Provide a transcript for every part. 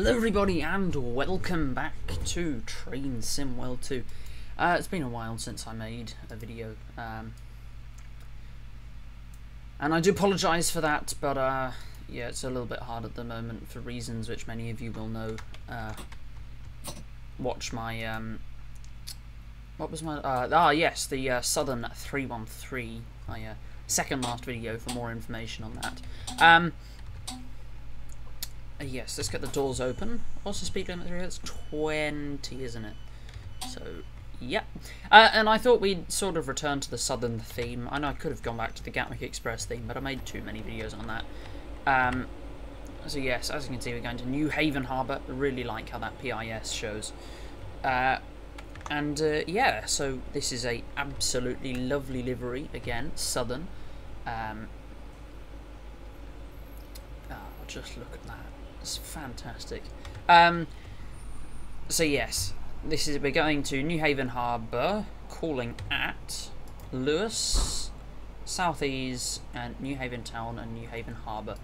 Hello everybody and welcome back to Train Sim World 2. It's been a while since I made a video, and I do apologise for that, but yeah, it's a little bit hard at the moment for reasons which many of you will know. Watch my, what was my, yes, the Southern 313, my second last video for more information on that. Yes, let's get the doors open. What's the speed limit here? It's 20, isn't it? So, yeah. And I thought we'd sort of return to the Southern theme. I know I could have gone back to the Gatwick Express theme, but I made too many videos on that. So yes, as you can see, we're going to New Haven Harbour. I really like how that PIS shows. Yeah, so this is a absolutely lovely livery, again, Southern. Just look at that. It's fantastic. So yes, we're going to New Haven Harbour, calling at Lewis, Southeast, and New Haven Town and New Haven Harbour.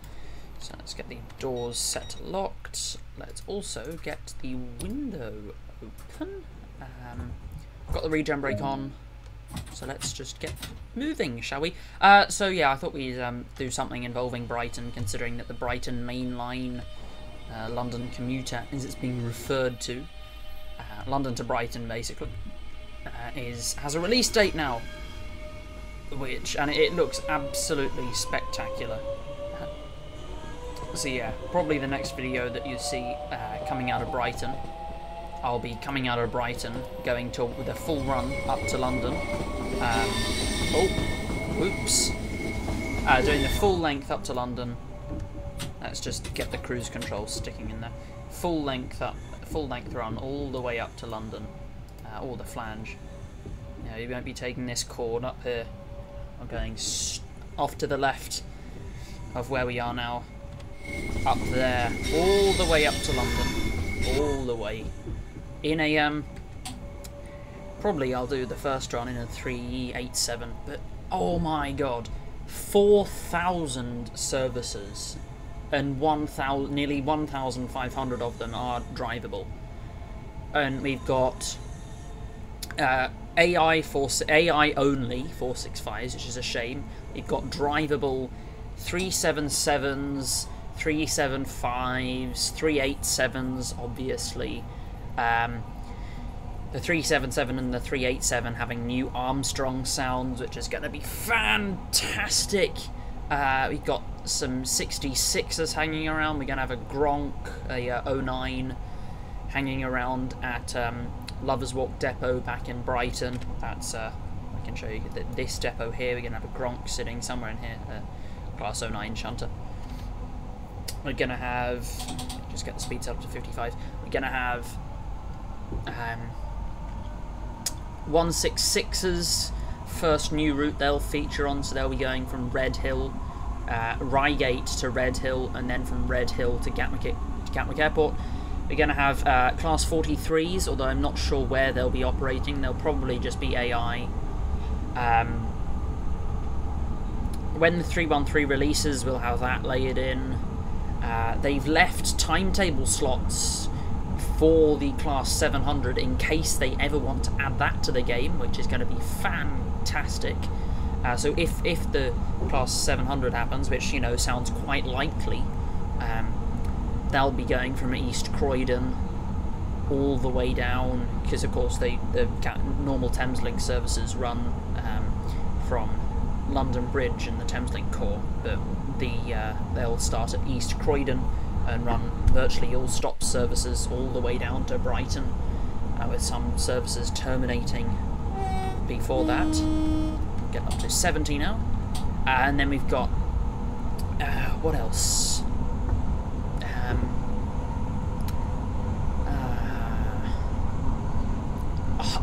So let's get the doors set locked. Let's also get the window open. Got the regen brake on. So let's just get moving, shall we? So yeah, I thought we'd do something involving Brighton, considering that the Brighton Main Line London commuter, as it's being referred to, London to Brighton basically, has a release date now, and it looks absolutely spectacular. So yeah, probably the next video that you see coming out of Brighton, I'll be coming out of Brighton, going to with a full run up to London. Doing the full length up to London. Let's just get the cruise control sticking in there. Full length run all the way up to London, or the flange. Yeah, you won't be taking this chord up here. I'm going off to the left of where we are now, up there, all the way up to London, all the way. In a probably I'll do the first run in a 387, but oh my god, 4,000 services, and nearly 1,500 of them are drivable, and we've got AI only 465s, which is a shame. We've got drivable 377s, 375s, 387s, obviously. The 377 and the 387 having new Armstrong sounds, which is going to be fantastic. We've got some 66s hanging around. We're going to have a Gronk, a 09 hanging around at Lovers Walk Depot back in Brighton. That's I can show you that this depot here. We're going to have a Gronk sitting somewhere in here, Class 09 shunter. We're going to have, just get the speed set up to 55. We're going to have 166's first new route they'll feature on, so they'll be going from Red Hill, Reigate to Red Hill, and then from Red Hill to Gatwick Airport. We're going to have Class 43s, although I'm not sure where they'll be operating. They'll probably just be AI. When the 313 releases, we'll have that layered in. They've left timetable slots for the Class 700 in case they ever want to add that to the game, which is going to be fantastic. So if the Class 700 happens, which, you know, sounds quite likely, they'll be going from East Croydon all the way down, because of course the normal Thameslink services run from London Bridge and the Thameslink core, but they'll start at East Croydon and run virtually all stop services all the way down to Brighton, with some services terminating before that. Get up to 70 now. And then we've got, what else?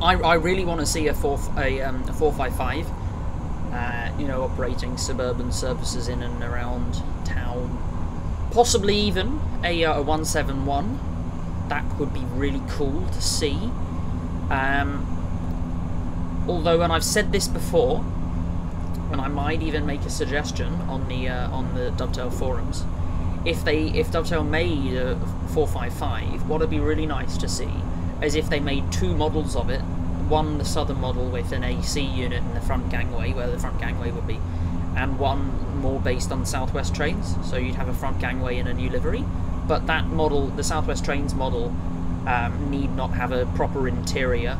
I really want to see a 455, you know, operating suburban services in and around town. Possibly even a 171. That would be really cool to see. Although, and I've said this before, and I might even make a suggestion on the Dovetail forums, if Dovetail made a 455, what would be really nice to see is if they made two models of it. One, the southern model with an AC unit in the front gangway, where the front gangway would be, and one more based on Southwest Trains, so you'd have a front gangway in a new livery. But that model, the Southwest Trains model, need not have a proper interior,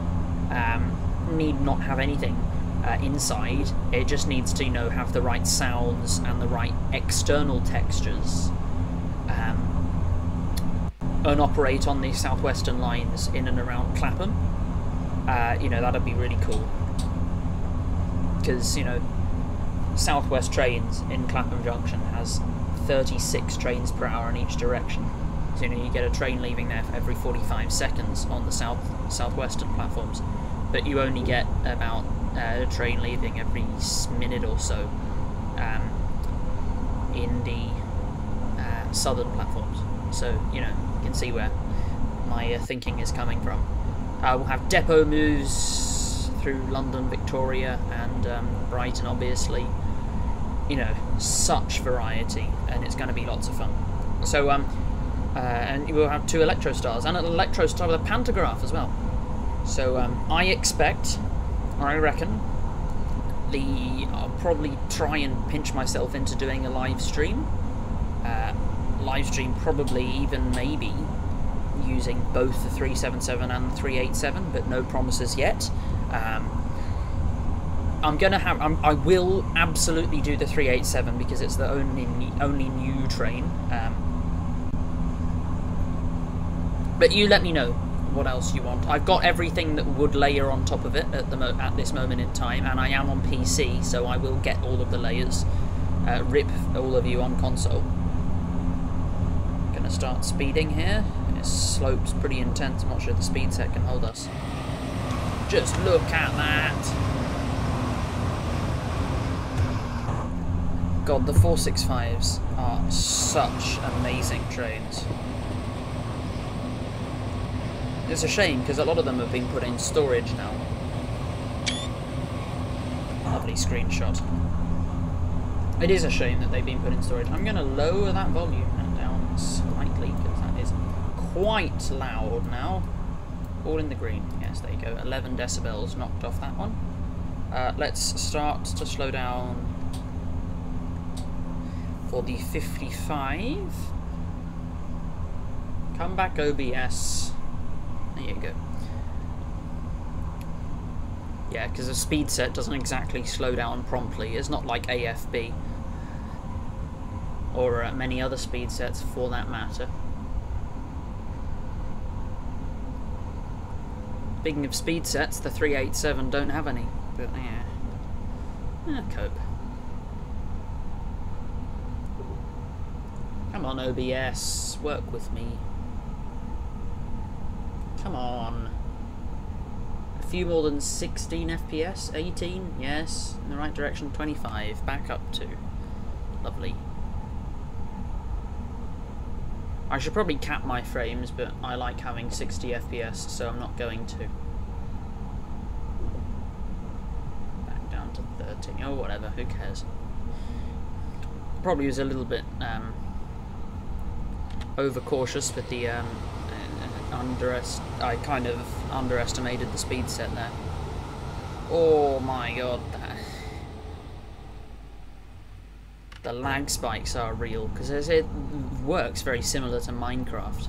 need not have anything inside. It just needs to, have the right sounds and the right external textures, and operate on the Southwestern lines in and around Clapham. That'd be really cool, because Southwest Trains in Clapham Junction has 36 trains per hour in each direction. So you get a train leaving there for every 45 seconds on the southwestern platforms, but you only get about a train leaving every minute or so in the southern platforms. So you can see where my thinking is coming from. We'll have depot moves through London, Victoria, and Brighton, obviously. Such variety, and it's going to be lots of fun. So, and we'll have 2 Electrostars, and an Electrostar with a pantograph as well. So, I reckon, I'll probably try and pinch myself into doing a live stream. Probably even maybe using both the 377 and the 387, but no promises yet. I will absolutely do the 387 because it's the only new train. But you let me know what else you want. I've got everything that would layer on top of it at this moment in time, and I am on PC, so I will get all of the layers. Rip all of you on console. Gonna start speeding here. This slope's pretty intense. I'm not sure the speed set can hold us. Just look at that. God, the 465s are such amazing trains. It's a shame because a lot of them have been put in storage now. Lovely screenshot. It is a shame that they've been put in storage. I'm going to lower that volume down slightly because that is quite loud now. All in the green. Yes, there you go. 11 decibels knocked off that one. Let's start to slow down for the 55. Come back, OBS. There you go. Yeah, because the speed set doesn't exactly slow down promptly. It's not like AFB or many other speed sets for that matter. Speaking of speed sets, the 387 don't have any, but yeah, cope. Come on, OBS, work with me. Come on. A few more than 16 FPS, 18, yes, in the right direction, 25, back up to. Lovely. I should probably cap my frames, but I like having 60 FPS, so I'm not going to. Back down to 30, oh whatever, who cares. Probably was a little bit overcautious with the I kind of underestimated the speed set there. Oh my god, the lag spikes are real, because it works very similar to Minecraft.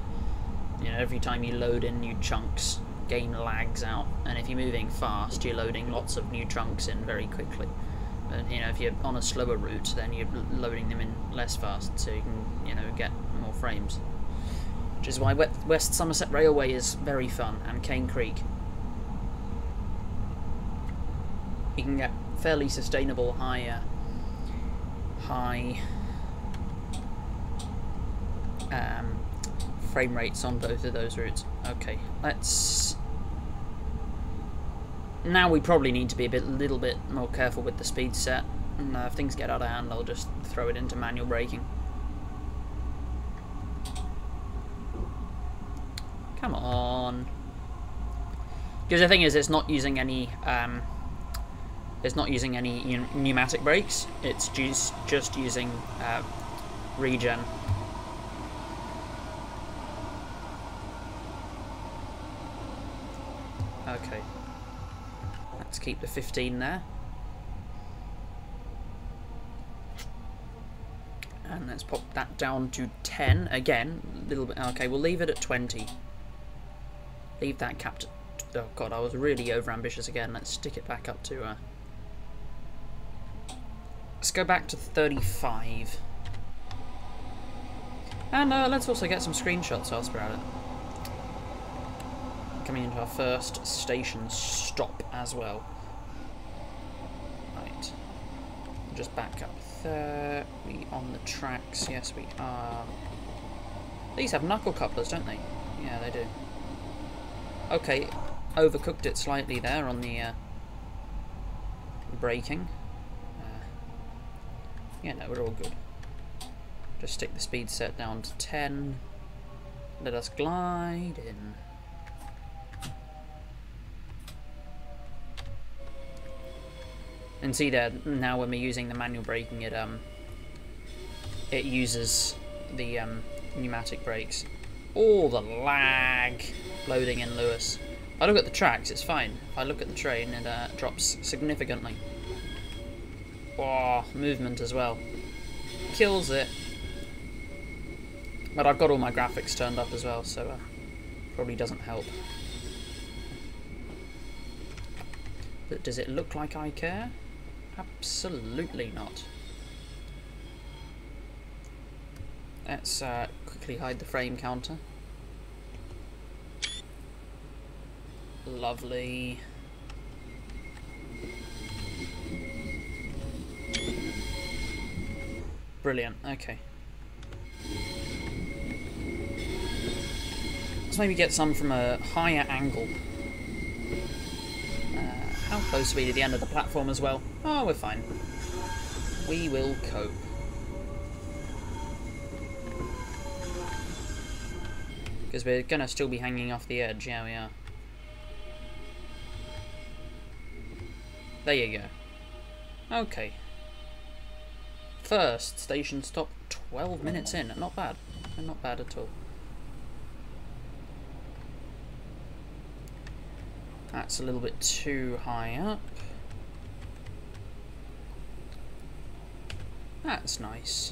Every time you load in new chunks, game lags out, and if you're moving fast, you're loading lots of new chunks in very quickly. But if you're on a slower route, then you're loading them in less fast, so you can get more frames. Which is why West Somerset Railway is very fun, and Cane Creek. You can get fairly sustainable high frame rates on both of those routes. Okay, now we probably need to be a little bit more careful with the speed set, and if things get out of hand, I'll just throw it into manual braking. Come on. Because the thing is, it's not using any pneumatic brakes. It's just using regen Okay. Let's keep the 15 there. And let's pop that down to 10 again. A little bit. Okay, we'll leave it at 20. Leave that capped. Oh god, I was really over ambitious again. Let's stick it back up to. Let's go back to 35. And let's also get some screenshots whilst we're at it. Coming into our first station stop as well. Right. Just back up there. We on the tracks? Yes, we are. These have knuckle couplers, don't they? Yeah, they do. Okay, overcooked it slightly there on the braking. Yeah, no, we're all good. Just stick the speed set down to 10. Let us glide in. And see there, now when we're using the manual braking, it uses the pneumatic brakes. All the lag loading in Lewis. If I look at the tracks, it's fine. If I look at the train, it drops significantly. Oh, movement as well. Kills it. But I've got all my graphics turned up as well, so probably doesn't help. But does it look like I care? Absolutely not. Let's quickly hide the frame counter. Lovely. Brilliant, okay. Let's maybe get some from a higher angle. How close are we to the end of the platform as well? Oh, we're fine. We will cope. Because we're going to still be hanging off the edge, yeah we are. There you go. Okay. First station stop, 12 minutes in. Not bad. Not bad at all. That's a little bit too high up. That's nice.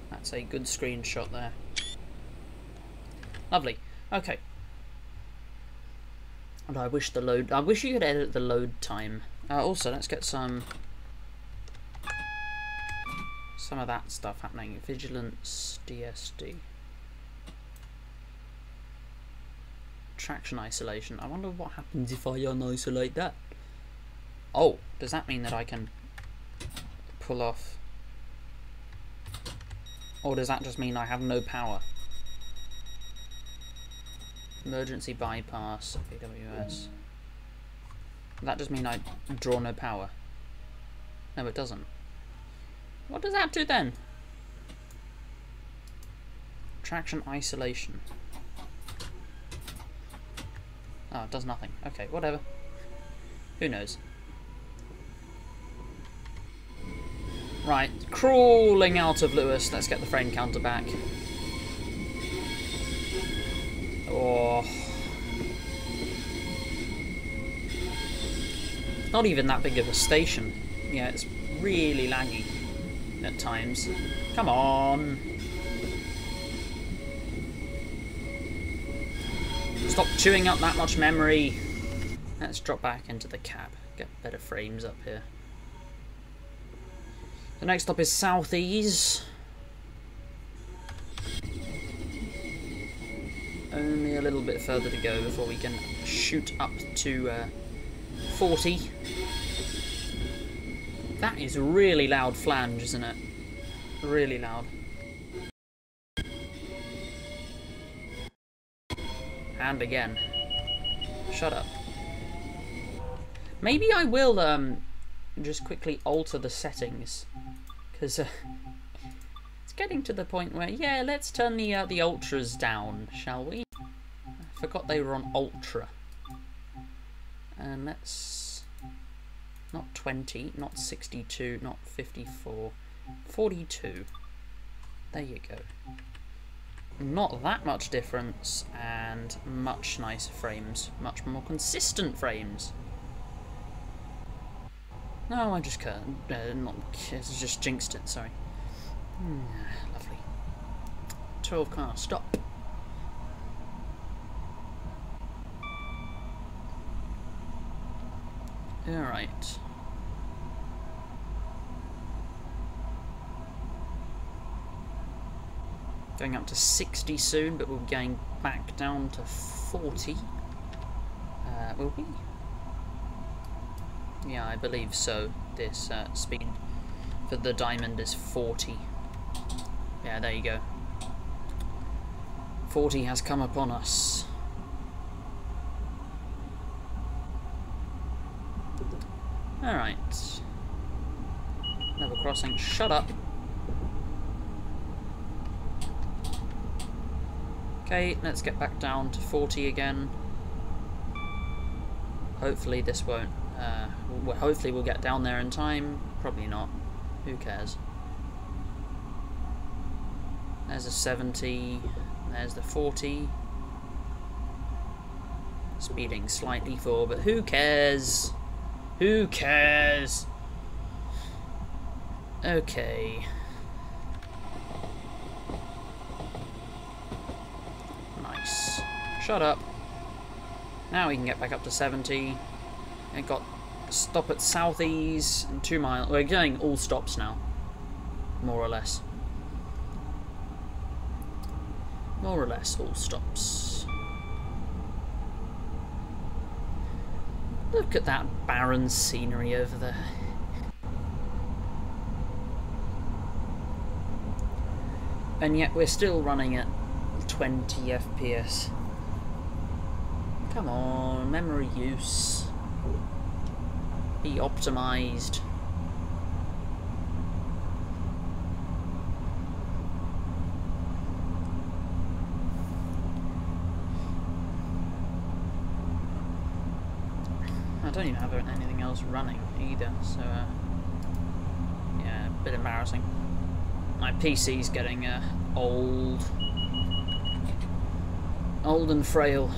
That's a good screenshot there. Lovely. Okay. And I wish you could edit the load time. Also, let's get some of that stuff happening. Vigilance, DSD. Traction isolation. I wonder what happens if I unisolate that. Oh, does that mean that I can pull off? Or does that just mean I have no power? Emergency bypass, AWS. Does that just mean I draw no power? No, it doesn't. What does that do then? Traction isolation. Oh, it does nothing. Okay, whatever. Who knows? Right, crawling out of Lewis. Let's get the frame counter back. Oh. Not even that big of a station. Yeah, it's really laggy at times. Come on. Stop chewing up that much memory. Let's drop back into the cab. Get better frames up here. The next stop is Southeast. Only a little bit further to go before we can shoot up to 40. That is really loud flange, isn't it? Really loud. And again. Shut up. Maybe I will just quickly alter the settings, because it's getting to the point where, yeah, let's turn the ultras down, shall we? I forgot they were on ultra. And let's not 20, not 62, not 54, 42. There you go. Not that much difference, and much nicer frames. Much more consistent frames. No, I just can't. Just jinxed it, sorry. Lovely. 12 car, stop. Alright. Going up to 60 soon, but we'll be going back down to 40. Will we? Yeah, I believe so. This speed for the diamond is 40. Yeah, there you go. 40 has come upon us. Alright. Level crossing. Shut up. Okay, let's get back down to 40 again. Hopefully this won't... hopefully we'll get down there in time. Probably not. Who cares? There's a 70. There's the 40. Speeding slightly forward, but who cares? Who cares? Okay. Nice. Shut up. Now we can get back up to 70. And got stop at Southeast and 2 miles. We're going all stops now. More or less. More or less all stops. Look at that barren scenery over there. And yet we're still running at 20 FPS. Come on, memory use. Be optimized. I don't even have anything else running either, so yeah, a bit embarrassing. My PC's getting old and frail,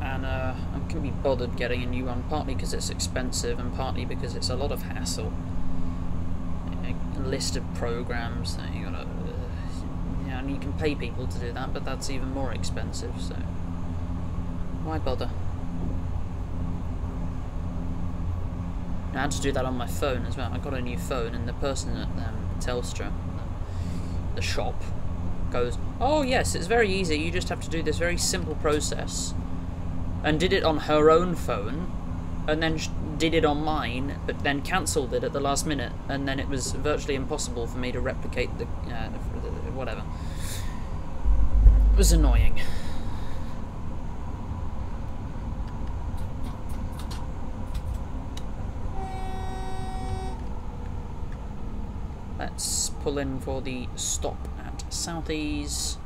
and I couldn't be bothered getting a new one, partly because it's expensive and partly because it's a lot of hassle. A list of programs that you gotta, yeah, and you can pay people to do that, but that's even more expensive, so why bother? I had to do that on my phone as well. I got a new phone, and the person at Telstra, the shop, goes, "Oh yes, it's very easy. You just have to do this very simple process," and did it on her own phone, and then did it on mine, but then cancelled it at the last minute, and then it was virtually impossible for me to replicate the whatever. It was annoying. Let's pull in for the stop at Southeast.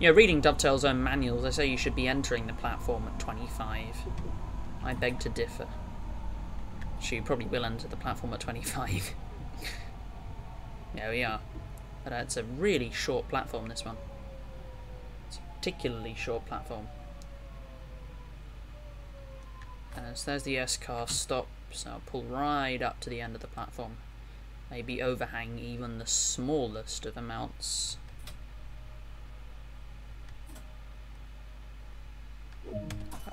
Yeah, reading Dovetail's own manuals, they say you should be entering the platform at 25. I beg to differ. Actually, you probably will enter the platform at 25. There we are. But it's a really short platform, this one. It's a particularly short platform. So there's the S-car stop, so I'll pull right up to the end of the platform. Maybe overhang even the smallest of amounts.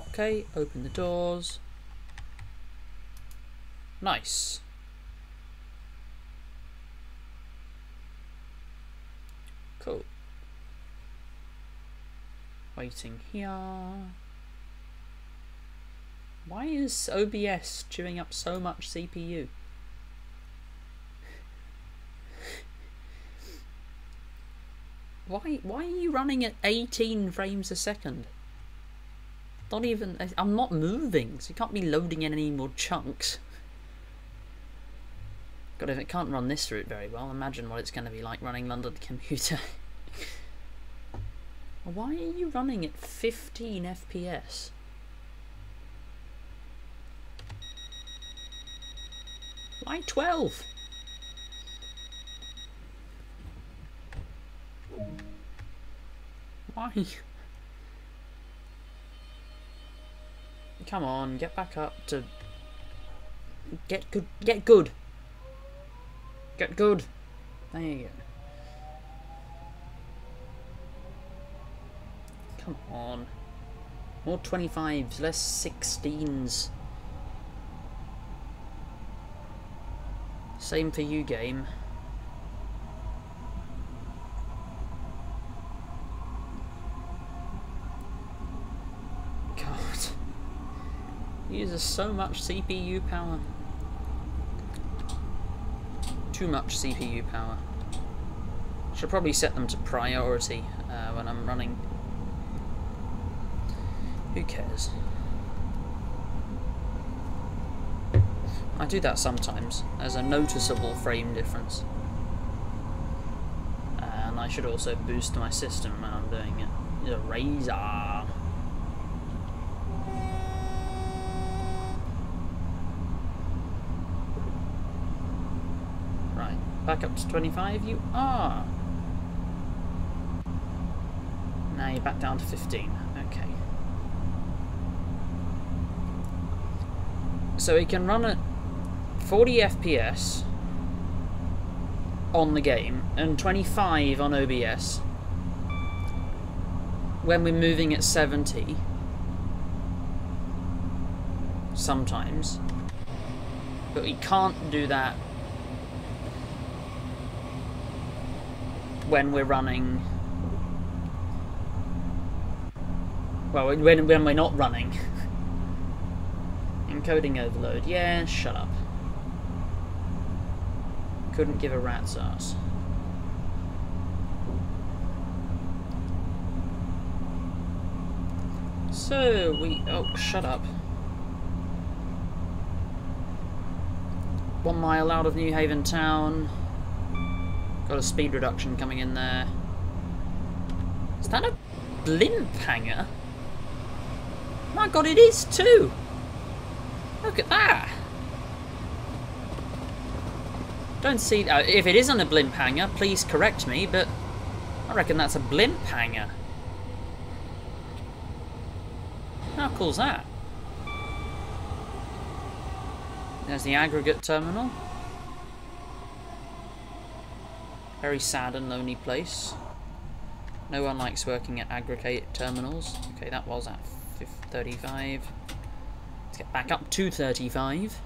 Okay, open the doors. Nice. Cool. Waiting here. Why is OBS chewing up so much CPU? Why are you running at 18 frames a second? Not even... I'm not moving, so you can't be loading in any more chunks. God, if it can't run this route very well, imagine what it's going to be like running London Commuter. Why are you running at 15 FPS? Why 12? Why? Come on, get back up to... Get good. Get good. Get good. There you go. Come on. More 25s, less 16s. Same for you, game. God. Uses so much CPU power. Too much CPU power. Should probably set them to priority when I'm running. Who cares? I do that sometimes. There's a noticeable frame difference. And I should also boost my system when I'm doing it. The Razor. Right, back up to 25 you are. Now you're back down to 15. Okay. So we can run at 40 FPS on the game and 25 on OBS when we're moving at 70 sometimes, but we can't do that when we're running, well, when we're not running. Encoding overload. Yeah, shut up. Couldn't give a rat's ass. So we... Oh, shut up. 1 mile out of New Haven town. Got a speed reduction coming in there. Is that a blimp hangar? My god, it is too! Look at that! Don't see... if it isn't a blimp hangar, please correct me, but I reckon that's a blimp hangar. How cool's that? There's the aggregate terminal. Very sad and lonely place. No one likes working at aggregate terminals. Okay, that was at 35. Let's get back up to 35.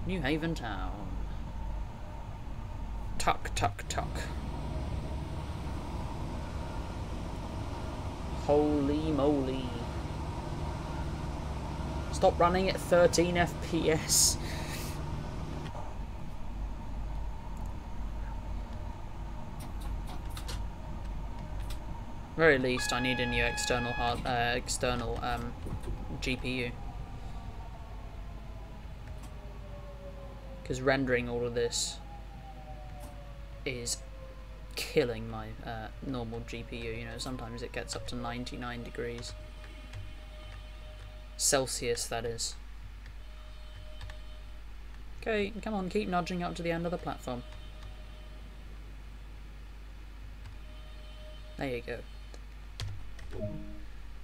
New Haven town. Tuck, tuck, tuck. Holy moly. Stop running at 13 FPS. Very least, I need a new external GPU, because rendering all of this is killing my normal GPU. You know, sometimes it gets up to 99 degrees Celsius, that is. Okay, come on, keep nudging up to the end of the platform. There you go.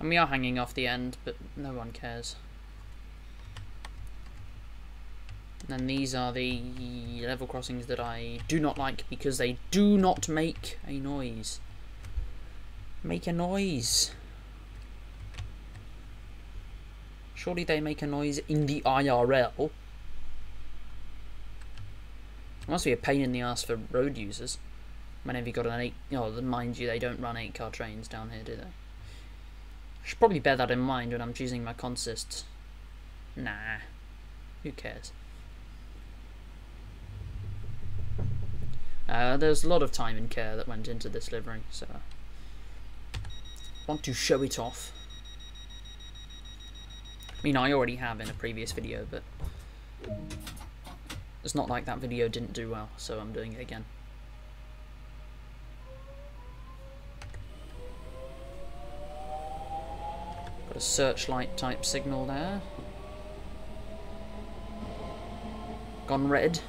And we are hanging off the end, but no one cares. And then these are the level crossings that I do not like because they do not make a noise. Make a noise. Surely they make a noise in the IRL. It must be a pain in the ass for road users. Whenever you got an 8... Oh, mind you, they don't run 8-car trains down here, do they? I should probably bear that in mind when I'm choosing my consists. Nah. Who cares? There's a lot of time and care that went into this livery, so... want to show it off. I mean, I already have in a previous video, but... it's not like that video didn't do well, so I'm doing it again. Got a searchlight type signal there. Gone red.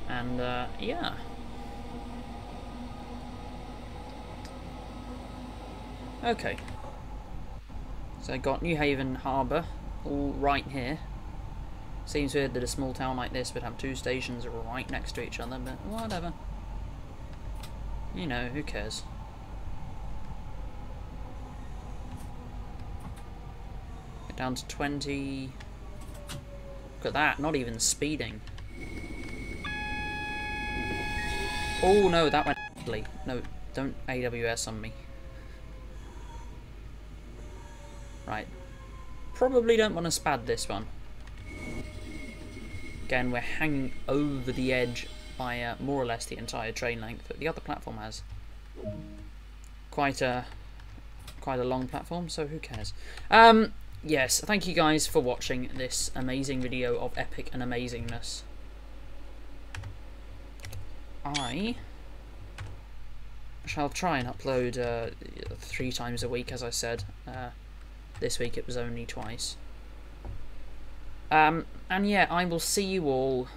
And, yeah. Okay. So I got New Haven Harbour, all right here. Seems weird that a small town like this would have two stations right next to each other, but whatever. You know, who cares? Get down to 20. Look at that, not even speeding. Oh no, that went badly. No, don't AWS on me. Right. Probably don't want to spad this one. Again, we're hanging over the edge by more or less the entire train length, but the other platform has quite a long platform, so who cares? Yes, thank you guys for watching this amazing video of epic and amazingness. I shall try and upload 3 times a week, as I said. This week it was only twice. And yeah, I will see you all